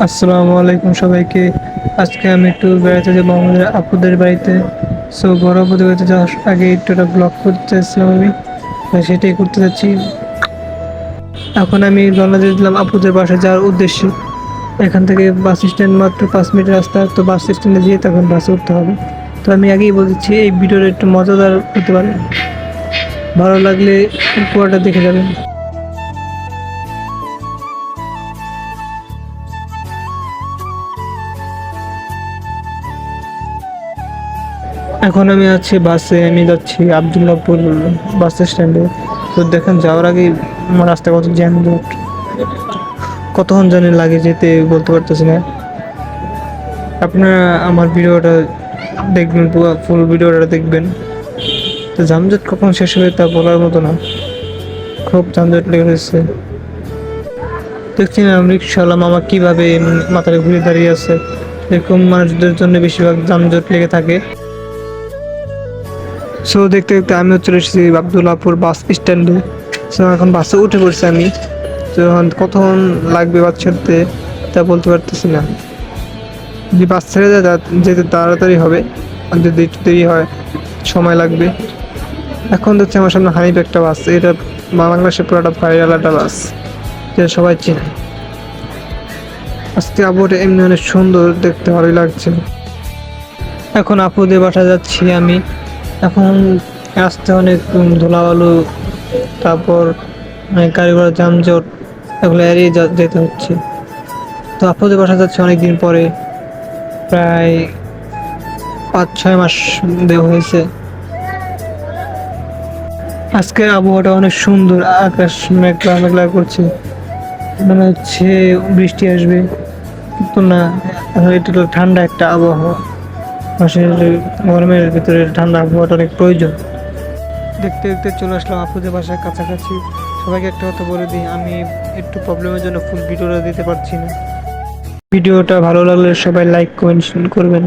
আসসালামু আলাইকুম সবাইকে। আজকে আমি একটু বেড়াতে যাবো আমাদের আপুদের বাড়িতে। সো বড় আপুদের বাড়িতে যাওয়ার আগে একটু একটা ব্লগ করতে চাইছিলাম আমি, তাই সেটাই করতে যাচ্ছি। এখন আমি রওনা দিয়ে দিলাম আপুদের বাসায় যাওয়ার উদ্দেশ্যে। এখান থেকে বাস স্ট্যান্ড মাত্র 5 মিনিট রাস্তা, তো বাস স্ট্যান্ডে গিয়ে তখন বাসে উঠতে হবে। তো আমি আগেই বলছি এই ভিডিওটা একটু মজাদার হতে পারে, ভালো লাগলে পুরোটা দেখে যাবেন। এখন আমি আছি বাসে, আমি যাচ্ছি আবদুল্লাহপুর বাস স্ট্যান্ডে। তো দেখেন যাওয়ার আগে আমার রাস্তায় কত যানজট, কতক্ষণ জানি লাগে যেতে বলতে পারতেছি না। আপনারা আমার ভিডিওটা দেখবেন, পুরো ফুল ভিডিওটা দেখবেন। তো যানজট কখন শেষ হবে তা বলার মতো না, খুব যানজট লেগে রয়েছে। দেখছি না রিক্সাওয়ালা মামা কীভাবে মাথায় ঘুরে দাঁড়িয়ে আছে। এরকম মানুষদের জন্য বেশিরভাগ যানজট লেগে থাকে। সো দেখতে দেখতে আমিও চলে এসেছি আবদুল্লাহপুর বাস স্ট্যান্ডে। সো এখন বাসে উঠে পড়ছি আমি। তো এখন কতক্ষণ লাগবে বাস ছাড়তে তা বলতে পারতেছি না। যদি বাস ছেড়ে যায় যেতে তাড়াতাড়ি হবে, আর যদি একটু দেরি হয় সময় লাগবে। এখন দেখছি আমার সামনে হানিফ একটা বাস, এটা বাংলাদেশের পুরোটা ভাইরাল একটা বাস, যেটা সবাই চেনে। আজকে আবহাওয়াটা এমনি অনেক সুন্দর, দেখতে ভালোই লাগছে। এখন আপুদের বাসা যাচ্ছি আমি। এখন রাস্তায় অনেক ধুলাবালু, তারপর গাড়ি ঘোড়ার যানজট, এগুলো এড়িয়ে যেতে হচ্ছে। তো আপুদের বাসা যাচ্ছে অনেকদিন পরে, প্রায় 5-6 মাস দেওয়া হয়েছে। আজকের আবহাওয়াটা অনেক সুন্দর, আকাশ মেঘলা মেঘলা করছে, মনে হচ্ছে বৃষ্টি আসবে, কিন্তু না, এটা তো ঠান্ডা একটা আবহাওয়া। মাসের গরমের ভিতরে ঠান্ডা আবহাওয়াটা অনেক প্রয়োজন। দেখতে দেখতে চলে আসলাম আপুদের বাসার কাছাকাছি। সবাইকে একটা কথা বলে দিই, আমি একটু প্রবলেমের জন্য ফুল ভিডিওটা দিতে পারছি না। ভিডিওটা ভালো লাগলে সবাই লাইক কমেন্ট করবেন।